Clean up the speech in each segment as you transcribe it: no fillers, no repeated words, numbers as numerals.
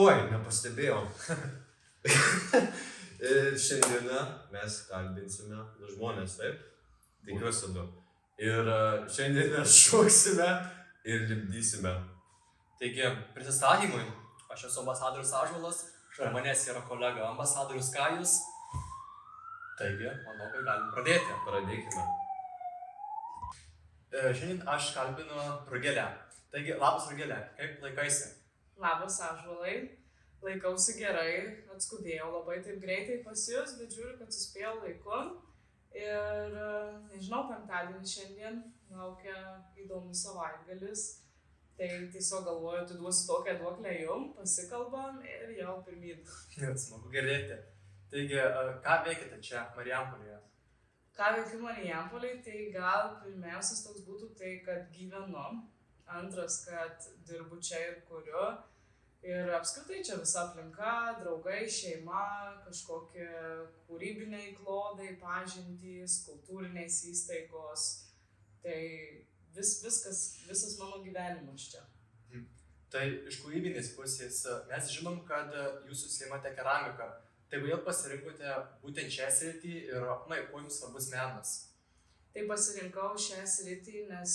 Oi, nepastebėjau. Ir šiandieną mes kalbinsime žmonės, taip? Tikiuosi du. Ir šiandieną šoksime ir lipdysime. Taigi, prisistatymui, aš esu ambasadorius Ąžuolas, šalia manęs yra kolega ambasadorius Kajus. Taigi, manau, kad galim pradėti. Pradėkime. Šiandien aš kalbinu Rugilę. Taigi, labas Rugilė, kaip laikaisi? Labas Ąžuolai, laikausi gerai, atskubėjau labai taip greitai pas jus, bet žiūriu, kad suspėjau laiku. Ir nežinau, penktadienį šiandien laukia įdomus savaitgalis. Tai tiesiog galvoju, atiduosiu tokią duoklę jum, pasikalbam ir jau pirmyn. Smagu girdėti. Taigi, ką veikite čia Marijampolėje? Ką veikiu Marijampolėje, tai gal pirmiausias toks būtų tai, kad gyvenu. Antras, kad dirbu čia ir kuriu. Ir apskritai čia visa aplinka, draugai, šeima, kažkokie kūrybiniai klodai, pažintys, kultūrinės įstaigos. Tai visas mano gyvenimas čia. Tai iš kūrybinės pusės mes žinom, kad jūs užsiimate keramiką. Tai kodėl pasirinkote būtent šią sritį ir kuo jums svarbus menas? Tai pasirinkau šią sritį, nes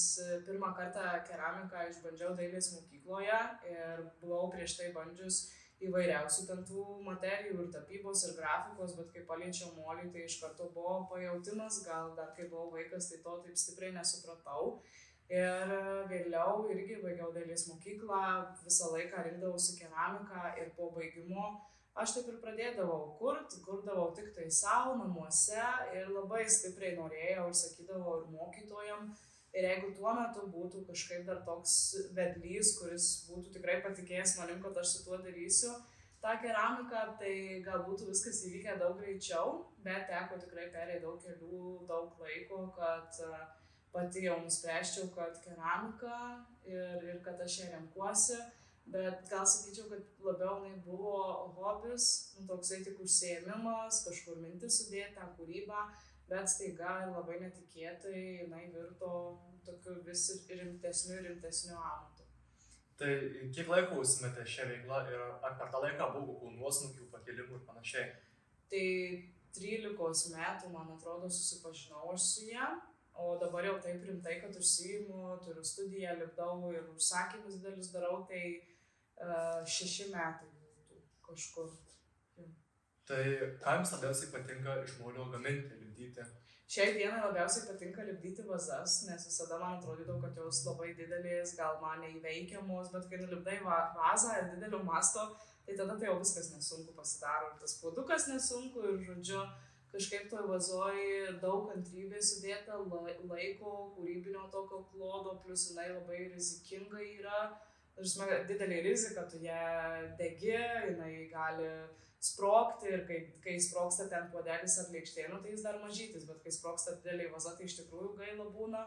pirmą kartą keramiką išbandžiau dailės mokykloje ir buvau prieš tai bandžius įvairiausių ten tų materijų ir tapybos ir grafikos, bet kai paliečiau molį, tai iš karto buvo pajautimas, gal dar kai buvau vaikas, tai to taip stipriai nesupratau. Ir vėliau irgi baigiau dailės mokyklą, visą laiką rinkdavausi keramiką ir po baigimo aš taip ir pradėdavau kurdavau tik tai savo namuose ir labai stipriai norėjau ir sakydavau ir mokytojam. Ir jeigu tuo metu būtų kažkaip dar toks vedlys, kuris būtų tikrai patikėjęs manim, kad aš su tuo darysiu tą keramiką, tai gal būtų viskas įvykę daug greičiau, bet teko tikrai perėti daug kelių, daug laiko, kad pati jau nuspręsčiau, kad keramika ir kad aš ją renkuosi. Bet gal sakyčiau, kad labiau buvo hobis, toksai tik užsiėmimas, kažkur mintis sudėti tą kūrybą, bet staiga ir labai netikėtai jinai virto tokiu vis rimtesniu amatu. Tai kiek laiko užsiimate šią veiklą ir ar per tą laiką buvo kokių nuosmukių, pakilimų ir panašiai? Tai 13 metų, man atrodo, susipažinau aš su ją, o dabar jau taip rimtai, kad užsiimu, turiu studiją, lipdau ir užsakymus didelius darau, tai 6 metai būtų kažkur. Tai ką jums labiausiai patinka iš molio gaminti, lipdyti? Šiai dienai labiausiai patinka lipdyti vazas, nes visada man atrodydavo, kad jos labai didelės, gal man neįveikiamos, bet kai nulipdai vazą ir didelio masto, tai tada tai jau viskas nesunku pasidaro. Ir tas puodukas nesunku ir žodžiu, kažkaip toj vazoj daug kantrybės sudėta, laiko, kūrybinio tokio klodo, plus jinai labai rizikinga yra. Didelė rizika, tu ją degi, jinai gali sprogti ir kai sprogsta ten puodelis ar lėkštė, tai jis dar mažytis, bet kai sprogsta didelė vaza, tai iš tikrųjų gaila būna.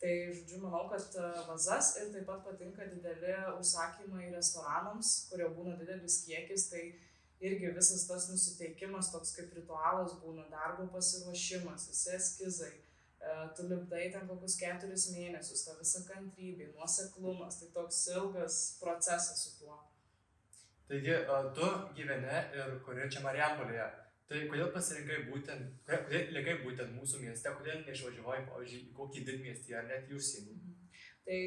Tai, žodžiu, manau, kad vazas ir taip pat patinka dideli užsakymai restoranams, kurio būna didelis kiekis, tai irgi visas tas nusiteikimas, toks kaip ritualas būna, darbo pasiruošimas, visi eskizai. Tu lipdai ten kokius 4 mėnesius, ta visa kantrybė, nuoseklumas, tai toks ilgas procesas su tuo. Taigi, tu gyveni ir kuri čia Marijampolėje. Tai kodėl pasirinkai kodėl likai būtent mūsų mieste, kodėl neišvažiavai, pavyzdžiui, į kokį didmiestį ar net į užsienį? Tai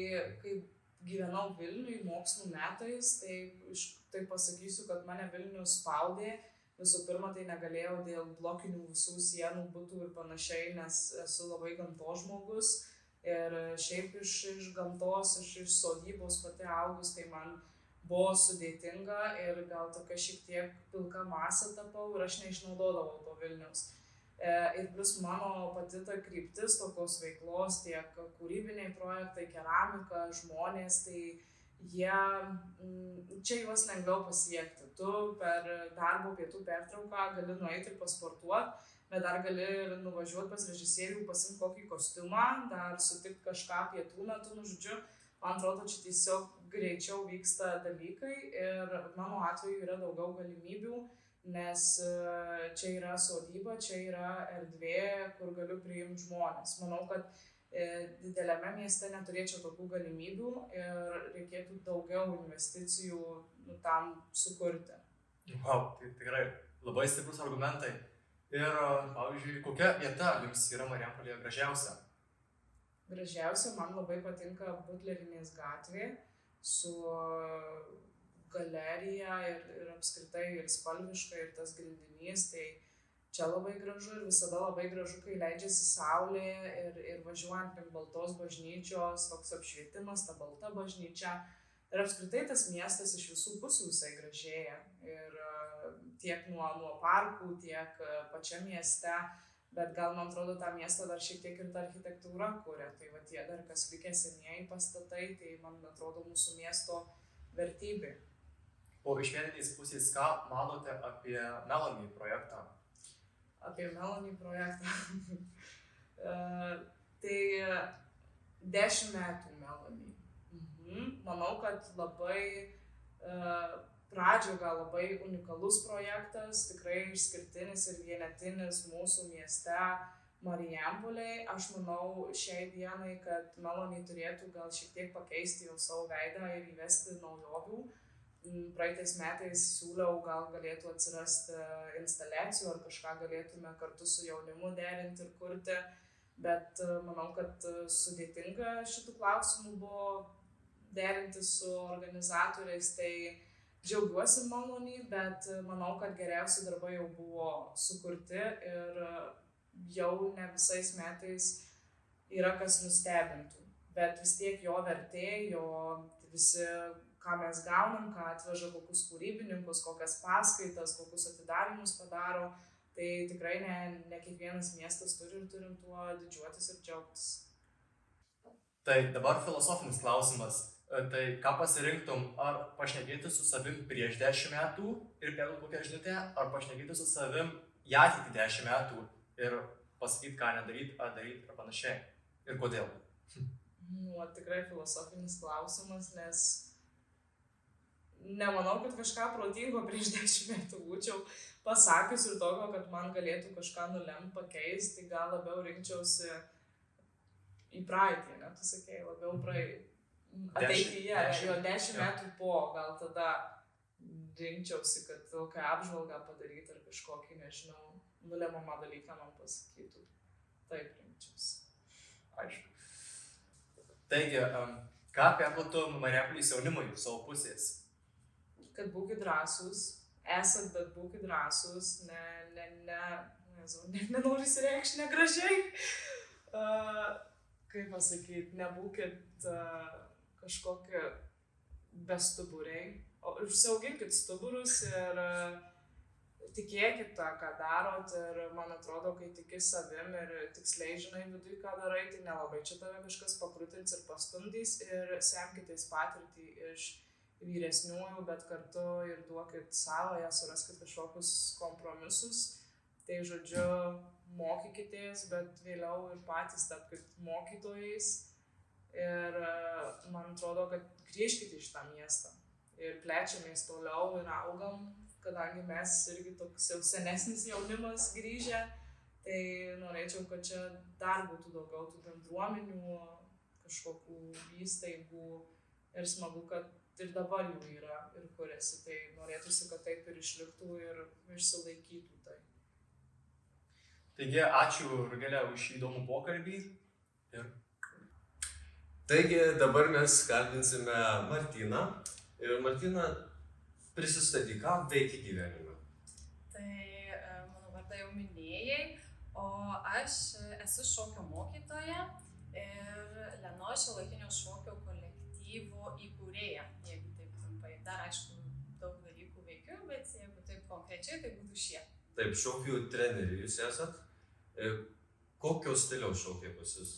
kai gyvenau Vilniuj mokslų metais, tai pasakysiu, kad mane Vilnius spaudė. Visų pirma, tai negalėjau dėl blokinių visų sienų, butų ir panašiai, nes esu labai gamtos žmogus. Ir šiaip iš gamtos, iš sodybos pati augus, tai man buvo sudėtinga ir gal tokia šiek tiek pilka masė tapau ir aš neišnaudodavau to Vilniaus. Ir plus mano pati ta kryptis tokios veiklos, tiek kūrybiniai projektai, keramika, žmonės, tai čia juos lengviau pasiekti. Tu per darbo pietų pertrauką gali nueiti ir pasportuoti, bet dar gali ir nuvažiuoti pas režisierių, pasimti kokį kostiumą, dar sutikti kažką pietų metu, žodžiu. Man atrodo, čia tiesiog greičiau vyksta dalykai ir mano atveju yra daugiau galimybių, nes čia yra sodyba, čia yra erdvė, kur galiu priimti žmones. Manau, kad Dideliame mieste neturėčiau tokių galimybių ir reikėtų daugiau investicijų tam sukurti. Wow, tai tikrai labai stiprus argumentai. Ir, pavyzdžiui, kokia vieta jums yra Marijampolėje gražiausia? Gražiausia man labai patinka Butlerinės gatvė su galerija ir apskritai ir spalviška ir tas grindinys. Tai čia labai gražu ir visada labai gražu, kai leidžiasi saulė ir važiuojant link baltos bažnyčios, toks apšvietimas, ta balta bažnyčia. Ir apskritai tas miestas iš visų pusių visai gražėja. Ir tiek nuo parkų, tiek pačiam mieste. Bet gal, man atrodo, tą miestą dar šiek tiek ir ta architektūra kuria. Tai va tie dar kas likę senieji pastatai, tai man atrodo mūsų miesto vertybė. O iš vieninės pusės, ką manote apie Melanie projektą? Apie Melanie projektą. Tai 10 metų Melanie. Manau, kad labai pradžio gal labai unikalus projektas, tikrai išskirtinis ir vienetinis mūsų mieste Marijampolėje. Aš manau šiai dienai, kad Melanie turėtų gal šiek tiek pakeisti jau savo veidą ir įvesti naujovių. Praeitais metais siūliau, gal galėtų atsirasti instaliacijų ar kažką galėtume kartu su jaunimu derinti ir kurti, bet manau, kad sudėtinga šitų klausimų buvo derinti su organizatoriais, tai džiaugiuosi Melanie, bet manau, kad geriausi darbai jau buvo sukurti ir jau ne visais metais yra kas nustebintų, bet vis tiek jo vertė, jo visi ką mes gaunam, ką atveža kokius kūrybininkus, kokias paskaitas, kokius atidarimus padaro, tai tikrai ne kiekvienas miestas turi ir turim tuo didžiuotis ir džiaugtis. Tai dabar filosofinis klausimas. Tai ką pasirinktum, ar pašnekėti su savim prieš 10 metų ir perduoti kokią žinutę, ar pašnekėti su savim į ateitį 10 metų ir pasakyti, ką nedaryti, ar daryti ir panašiai. Ir kodėl? Tikrai filosofinis klausimas, nes nemanau, kad kažką protingo prieš 10 metų būčiau pasakius ir tokio, kad man galėtų kažką nulemt pakeisti, tai gal labiau rinkčiausi į praeitį, ne, tu sakei, labiau ateityje, jo 10 metų po, gal tada rinkčiausi, kad tokią apžvalgą padaryti ar kažkokį, nežinau, nulemamą dalyką man pasakytų. Taip rinkčiausi. Aišku. Taigi, ką perduotum Marijampolės jaunimui iš savo pusės? Kad būkit drąsūs, esat, bet būkit drąsūs, nenoriu įsireikšti negražiai. Kaip pasakyti, nebūkit kažkokie bestuburiai, o užsiauginkit stuburus ir tikėkit tą, ką darot ir man atrodo, kai tiki savim ir tiksliai žinai vidui, ką darai, tai nelabai čia tave kažkas pakrutins ir pastumdys ir semkitės patirtį iš vyresniųjų, bet kartu ir duokit savoje, suraskit kažkokius kompromisus. Tai žodžiu, mokykitės, bet vėliau ir patys tapkit mokytojais. Ir man atrodo, kad grįžkite iš tą miestą. Ir plečiamės toliau ir augam, kadangi mes irgi toks jau senesnis jaunimas grįžę. Tai norėčiau, kad čia dar būtų daugiau tų bendruomenių, kažkokių įstaigų. Ir smagu, kad ir dabar jų yra ir kuriasi, tai norėtųsi, kad taip ir išliktų ir išsilaikytų tai. Taigi, ačiū Rugile už įdomų pokalbį. Taigi, dabar mes kalbinsime Martyną. Ir Martyna, prisistatyk, ką veiki gyvenime? Tai mano vardą jau minėjai, o aš esu šokio mokytoja ir Leno šiuolaikinio šokio kolektyvo įkūrėja, jeigu taip trumpai. Dar aišku, daug dalykų veikiu, bet jeigu taip konkrečiai, tai būtų šie. Taip, šokių treneriai jūs esat. Kokio stiliaus šokiai pas jūs?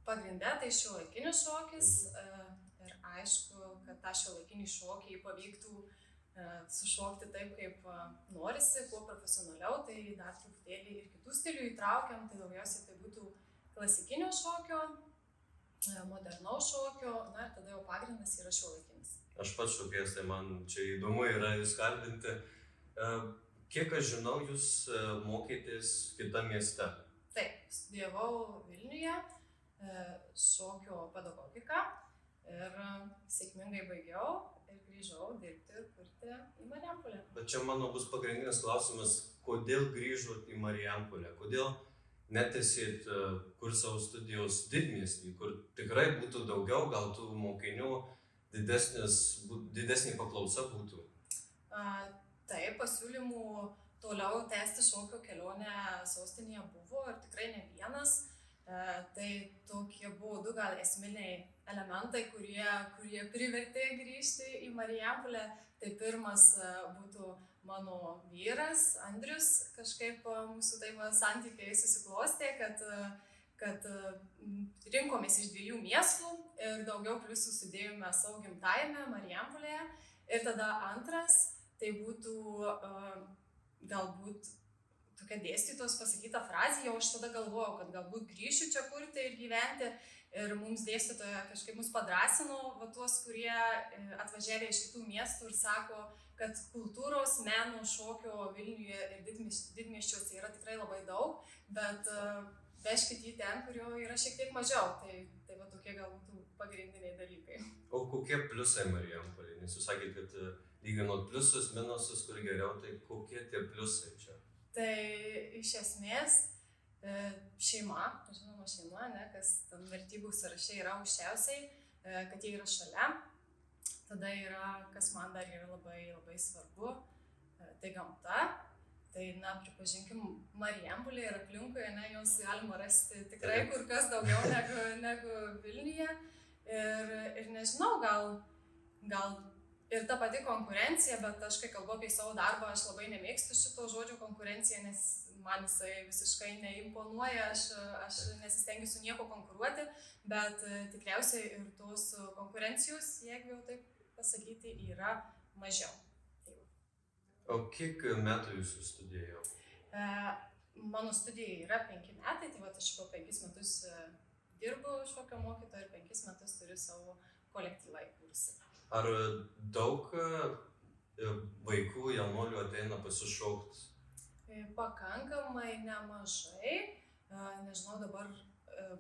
Pagrinde tai šiuolaikinis šokis ir aišku, kad tą šiuolaikinį šokį pavyktų sušokti taip, kaip norisi, kuo profesionaliau, tai dar truputėlį ir kitų stilių įtraukiam, tai daugiausiai tai būtų klasikinio šokio, modernaus šokio, na ir tada jau pagrindas yra šiuolaikinis. Aš pats šokėjas, tai man čia įdomu yra jūs kalbinti. Kiek aš žinau, jūs mokėtės kitame mieste? Taip, studijavau Vilniuje šokio pedagogiką ir sėkmingai baigiau ir grįžau dirbti ir kurti į Marijampolę. Bet čia mano bus pagrindinis klausimas, kodėl grįžot į Marijampolę? Kodėl netęsėt kur savo studijos didmiestį, kur tikrai būtų daugiau, gal tų mokinių didesnė paklausa būtų? Taip, pasiūlymų toliau tęsti šokio kelionę sostinėje buvo ir tikrai ne vienas. Tai tokie buvo du gal esminiai elementai, kurie privertė grįžti į Marijampolę. Tai pirmas būtų mano vyras, Andrius, kažkaip mūsų taip santykiai susiklostė, kad rinkomės iš 2 miestų ir daugiau pliusų sudėjome savo gimtajame Marijampolėje. Ir tada antras, tai būtų galbūt tokia dėstytojos pasakyta frazė, jau aš tada galvojau, kad galbūt grįšiu čia kurti ir gyventi. Ir mums dėstytoja kažkaip mus padrasino, tuos, kurie atvažiavę iš kitų miestų ir sako, kad kultūros, meno, šokio Vilniuje ir didmiesčiuose yra tikrai labai daug, bet vežkit jį ten, kurio yra šiek tiek mažiau. Tai tokie galbūt pagrindiniai dalykai. O kokie pliusai Marijampolėje? Nes jūs sakėte, kad lyginot pliusus, minusus, kur geriau, tai kokie tie pliusai čia? Tai iš esmės šeima, žinoma šeima, kas tam vertybių sąraše yra aukščiausiai, kad jie yra šalia. Tada yra, kas man dar yra labai, labai svarbu, tai gamta. Tai, pripažinkim, Marijampolėje ir aplinkui, jos galima rasti tikrai kur kas daugiau negu Vilniuje. Ir nežinau, gal ir ta pati konkurencija, bet aš kai kalbu apie savo darbą, aš labai nemėgstu šito žodžio konkurencija, nes man jisai visiškai neimponuoja, aš nesistengiu su nieko konkuruoti, bet tikriausiai ir tos konkurencijos, jeigu jau taip pasakyti, yra mažiau. O kiek metų jūsų studijavo? Mano studija yra 5 metai, tai aš jau 5 metus dirbu šokio mokytoju ir 5 metus turiu savo kolektyvą įkūrusi. Ar daug vaikų, jaunuolių ateina pasišokti? Pakankamai nemažai. Nežinau, dabar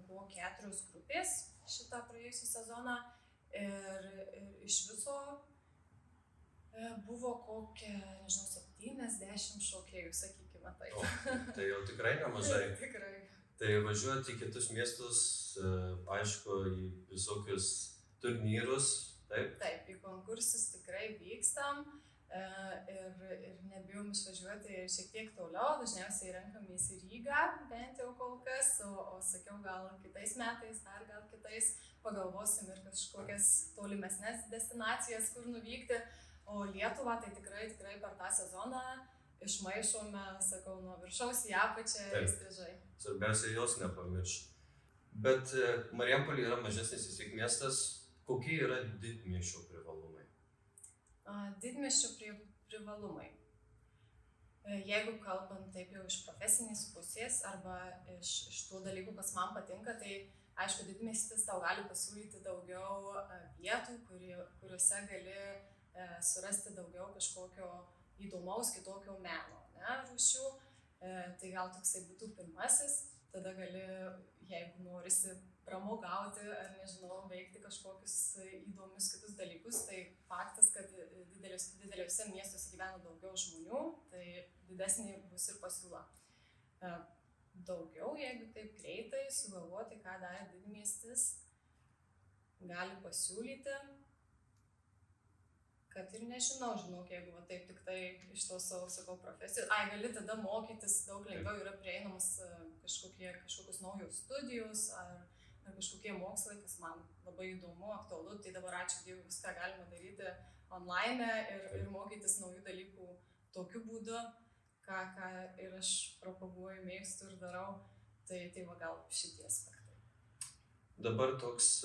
buvo 4 grupės šitą praėjusią sezoną ir iš viso buvo kokie, 70 šokėjų, sakykime taip. Tai jau tikrai nemažai. Tikrai. Tai važiuoti į kitus miestus, aišku, į visokius turnyrus, taip? Taip, į konkursus tikrai vykstam ir nebijom išvažiuoti šiek tiek toliau, dažniausiai renkamės į Rygą, bent jau kol kas, o sakiau, gal kitais metais, dar gal kitais pagalvosim ir kažkokias tolimesnes destinacijas, kur nuvykti. O Lietuvą tai tikrai per tą sezoną išmaišome, sakau, nuo viršaus į apačią įstrižai. Svarbiausia, jos nepamiršti. Bet Marijampolė yra mažesnis vis tiek miestas. Kokie yra didmiesčio privalumai? Didmiesčio privalumai. Jeigu kalbant taip jau iš profesinės pusės arba iš tų dalykų, kas man patinka, tai aišku, didmiestis tau gali pasiūlyti daugiau vietų, kuriuose gali surasti daugiau kažkokio įdomaus, kitokio meno rūšių. Tai gal toksai būtų pirmasis, tada gali, jeigu norisi pramogauti ar nežinau, veikti kažkokius įdomius kitus dalykus, tai faktas, kad dideliuose miestuose gyvena daugiau žmonių, tai didesnė bus ir pasiūla. Daugiau, jeigu taip greitai sugalvoti, ką dar didmiestis gali pasiūlyti, kad ir nežinau, jeigu taip tik tai iš to savo profesijos. Gali tada mokytis, daug lengviau yra prieinamas kažkokius naujus studijus ar kažkokie mokslai, kas man labai įdomu, aktualu. Tai dabar ačiū Dievui, viską galima daryti online ir mokytis naujų dalykų tokiu būdu, ką ir aš propaguoju, mėgstu ir darau. Tai gal šitie aspektai. Dabar toks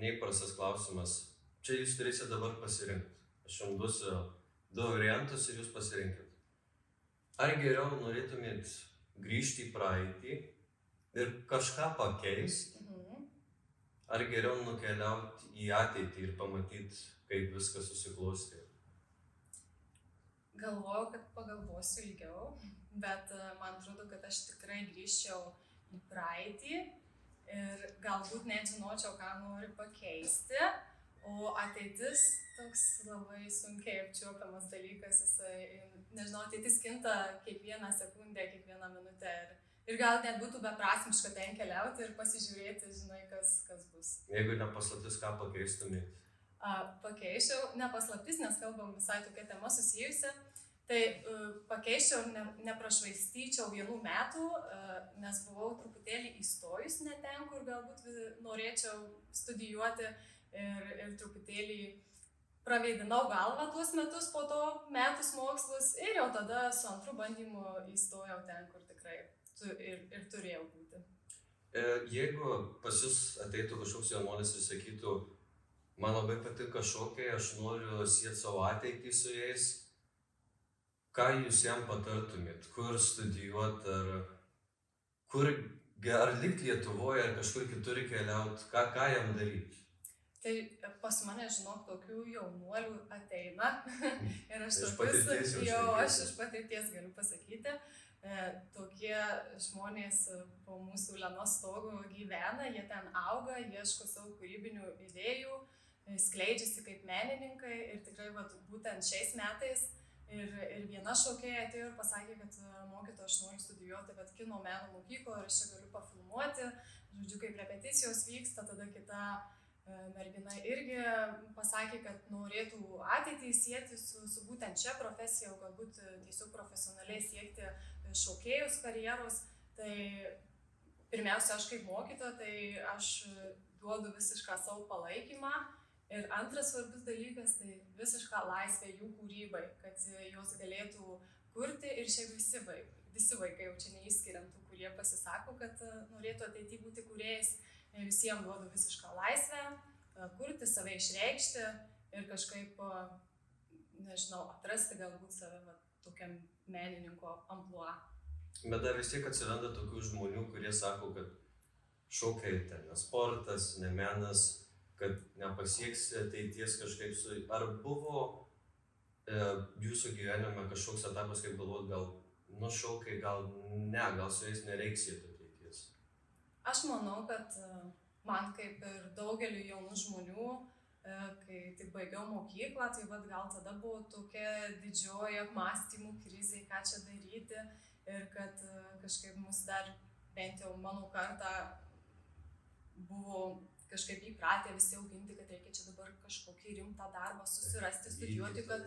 neįprastas klausimas. Čia jūs turėsite dabar pasirinkti. Aš jums duosiu 2 variantus ir jūs pasirinkit. Ar geriau norėtumėt grįžti į praeitį ir kažką pakeisti? Ar geriau nukeliauti į ateitį ir pamatyti, kaip viskas susiklostė? Galvojau, kad pagalvosiu ilgiau, bet man atrodo, kad aš tikrai grįžčiau į praeitį ir galbūt net žinočiau, ką noriu pakeisti, o ateitis toks labai sunkiai apčiuopiamas dalykas, jisai, nežinau, ateitis kinta kiekvieną sekundę, kiekvieną minutę ir gal net būtų beprasmiška ten keliauti ir pasižiūrėti, žinai, kas bus. Jeigu nepaslaptis, ką pakeistumėt? Pakeičiau, nepaslaptis, nes kalbam visai tokia tema susijusi, tai pakeičiau, neprašvaistyčiau 1 metų, nes buvau truputėlį įstojus ne ten, kur galbūt norėčiau studijuoti ir truputėlį praveidinau galvą tuos metus po to metus mokslus ir jau tada su 2 bandymu įstojau ten, kur tikrai ir turėjau būti. Jeigu pas jūs ateitų kažkoks jaunuolis ir sakytų, man labai patinka šokiai, aš noriu sieti savo ateitį su jais, ką jūs jam patartumėt, kur studijuoti, ar likti Lietuvoje, ar kažkur kitur keliauti, ką jam daryti? Tai pas mane, žinok, tokių jaunuolių ateina ir aš iš patirties galiu pasakyti, tokie žmonės po mūsų Lenos stogu gyvena, jie ten auga, ieško savo kūrybinių idėjų, skleidžiasi kaip menininkai ir tikrai būtent šiais metais ir viena šokėja atėjo ir pasakė, kad mokytoja, aš noriu studijuoti kino meno mokykloje ir aš čia galiu pafilmuoti, žodžiu, kaip repeticijos vyksta, tada kita mergina irgi pasakė, kad norėtų ateitį sieti su būtent čia profesija, o galbūt tiesiog profesionaliai siekti šokėjus karjeros. Tai pirmiausia, aš kaip mokytoja, tai aš duodu visišką savo palaikymą. Ir antras svarbus dalykas, tai visišką laisvę jų kūrybai, kad jos galėtų kurti ir šiaip visi vaikai, jau čia neįskiriant tų, kurie pasisako, kad norėtų ateityje būti kūrėjais, visiems duodu visišką laisvę, kurti, save išreikšti ir kažkaip, nežinau, atrasti galbūt save tokiam menininko amplua. Bet dar vis tiek atsiranda tokių žmonių, kurie sako, kad šokiai ten ne sportas, ne menas, kad nepasieksi ateities kažkaip su... Ar buvo jūsų gyvenime kažkoks etapas, kaip galvot, gal šokiai, gal su jais nereiks sieti ateities? Aš manau, kad man kaip ir daugeliu jaunų žmonių, kai tik baigiau mokyklą, tai gal tada buvo tokia didžioji apmąstymų krizė, ką čia daryti ir kad kažkaip mus dar, bent jau mano kartą, buvo kažkaip įpratę visi auginti, kad reikia čia dabar kažkokį rimtą darbą susirasti, studijuoti, kad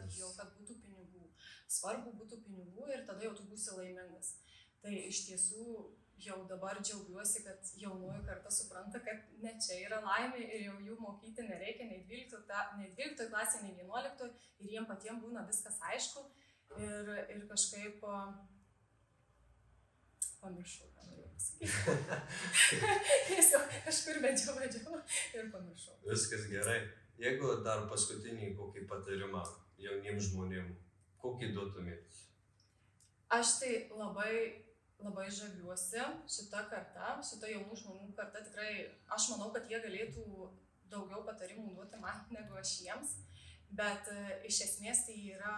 būtų pinigų. Svarbu būtų pinigų ir tada jau tu būsi laimingas. Tai iš tiesų jau dabar džiaugiuosi, kad jaunoji karta supranta, kad ne čia yra laimė ir jau jų mokyti nereikia nei 12 klasė, nei 11 ir jiem patiems būna viskas aišku ir kažkaip pamiršau, ką norėjau pasakyti. Tiesiog kažkur vedžiau ir pamiršau. Viskas gerai. Jeigu dar paskutinį kokį patarimą jauniems žmonėms, kokį duotumėt? Aš tai labai žaviuosi šita karta, šita jaunų žmonių karta. Tikrai aš manau, kad jie galėtų daugiau patarimų duoti man negu aš jiems, bet iš esmės tai yra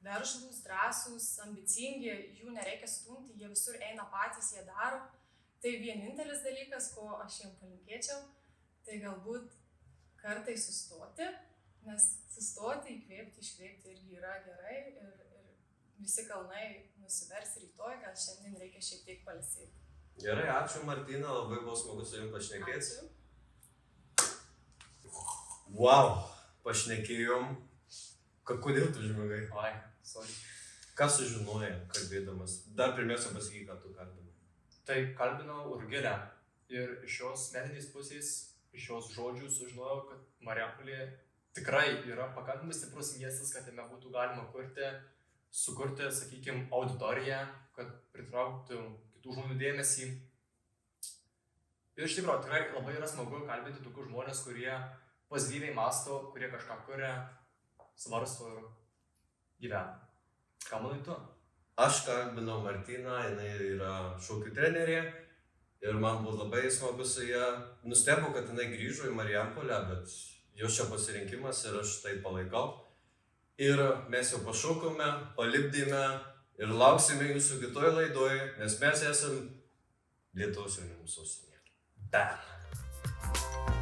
veržlūs, drąsūs, ambicingi, jų nereikia stumti, jie visur eina patys, jie daro. Tai vienintelis dalykas, ko aš jiems palinkėčiau, tai galbūt kartai sustoti, nes sustoti, įkvėpti, iškvėpti irgi yra gerai ir visi kalnai nusivers rytoj, gal šiandien reikia šiek tiek pailsėti. Gerai, ačiū Martina, labai buvo smagu su jums pašnekėti. Ačiū. Wow, pašnekėjom. Kodėl tu žmogai? Sorry. Ką sužinojai, kalbėdamas? Dar pirmiausia pasakyk, ką tu kalbinai. Tai kalbinau Rugilę ir iš jos meninės pusės, iš jos žodžių sužinojau, kad Marijampolė tikrai yra pakankamai stiprus miestas, kad jame būtų galima sukurti, sakykime, auditoriją, kad pritrauktų kitų žmonių dėmesį. Ir iš tikrųjų, tikrai labai yra smagu kalbėti tokius žmonės, kurie pozityviai mąsto, kurie kažką kuria, svarsto ir gyvena. Ką manai tu? Aš kalbinau Martiną, jinai yra šokių trenerė ir man buvo labai smagu su ją. Nustebau, kad jinai grįžo į Marijampolę, bet jos čia pasirinkimas ir aš tai palaikau. Ir mes jau pašokome, palipdėme ir lauksime jūsų kitoj laidoj, nes mes esam Lietuvos jaunimo sostinėje. Bet.